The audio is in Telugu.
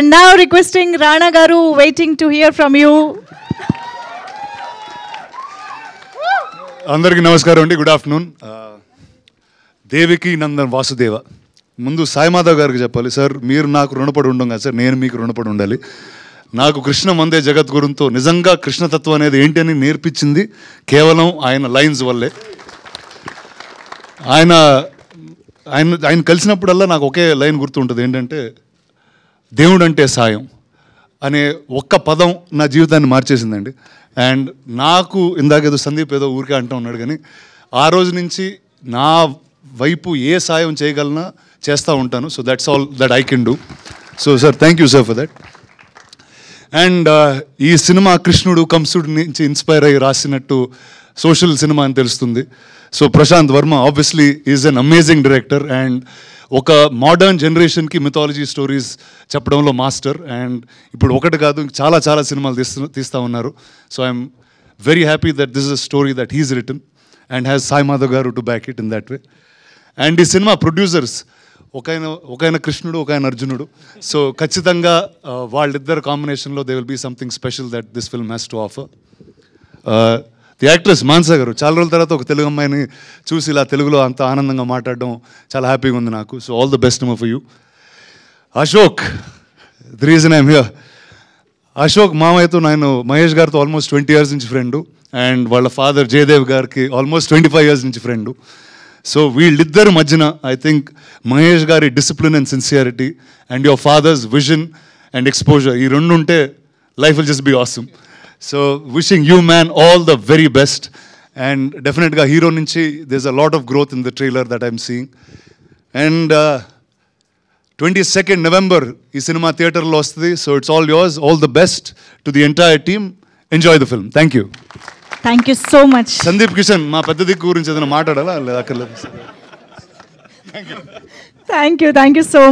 And now requesting Rana Garu, waiting to hear from you. అందరికీ నమస్కారం అండి. Good afternoon. దేవికి నందన్ వాసుదేవ. ముందు సాయిమాధవ్ గారికి చెప్పాలి, సార్ మీరు నాకు రుణపడి ఉండం కదా సార్, నేను మీకు రుణపడి ఉండాలి. నాకు కృష్ణ మందే జగద్గురుతో నిజంగా కృష్ణతత్వం అనేది ఏంటి అని నేర్పించింది కేవలం ఆయన లైన్స్ వల్లే. ఆయన ఆయన ఆయన కలిసినప్పుడల్లా నాకు ఒకే లైన్ గుర్తుంటుంది, ఏంటంటే దేవుడు అంటే సాయం అనే ఒక్క పదం నా జీవితాన్ని మార్చేసిందండి. అండ్ నాకు ఇందాకేదో సందీప్ ఏదో ఊరికే అంటూ ఉన్నాడు, కానీ ఆ రోజు నుంచి నా వైపు ఏ సాయం చేయగలనా చేస్తూ ఉంటాను. So that's all that I can do. So sir, thank you sir for that. And ఈ సినిమా కృష్ణుడు కంసుడు నుంచి ఇన్స్పైర్ అయ్యి రాసినట్టు సోషల్ సినిమా అని తెలుస్తుంది. So Prashanth Varma obviously is an amazing director and ఒక మోడర్న్ జనరేషన్కి మిథాలజీ స్టోరీస్ చెప్పడంలో మాస్టర్. అండ్ ఇప్పుడు ఒకటి కాదు, చాలా చాలా సినిమాలు తీస్తూ ఉన్నారు. So I'm very happy that this is a story that he's written and has Sai Madhav garu to back it in that way. And ఈ సినిమా ప్రొడ్యూసర్స్ ఒకైన కృష్ణుడు, ఒకైన అర్జునుడు. సో ఖచ్చితంగా వాళ్ళిద్దరు కాంబినేషన్లో they will be something special that this film has to offer. The actress Mansa గారు, చాలా రోజుల తర్వాత ఒక తెలుగు అమ్మాయిని చూసి ఇలా తెలుగులో అంత ఆనందంగా మాట్లాడడం చాలా హ్యాపీగా ఉంది నాకు. So all the best for you. Ashok, the reason I'm here. Ashok మామయ్యతో నేను మహేష్ గారితో ఆల్మోస్ట్ 20 years నుంచి ఫ్రెండు, అండ్ వాళ్ళ ఫాదర్ జయదేవ్ గారికి ఆల్మోస్ట్ 25 years నుంచి ఫ్రెండు. సో వీళ్ళిద్దరి మధ్యన I think Mahesh garu discipline and sincerity and your father's vision and exposure, ఈ రెండు ఉంటే life will just be awesome. So wishing you man all the very best. And డెఫినెట్గా హీరో నుంచి there is a lot of growth in the trailer that I'm seeing. And 22nd November ఈ సినిమా థియేటర్లో వస్తుంది. So it's all yours. All the best to the entire team. Enjoy the film. Thank you. Thank you so much. Sandeep Kishan, మా పెద్ద దిక్కు గురించి ఏదైనా మాట్లాడాలా? లేదా అక్కర్లేదు. Thank you so much.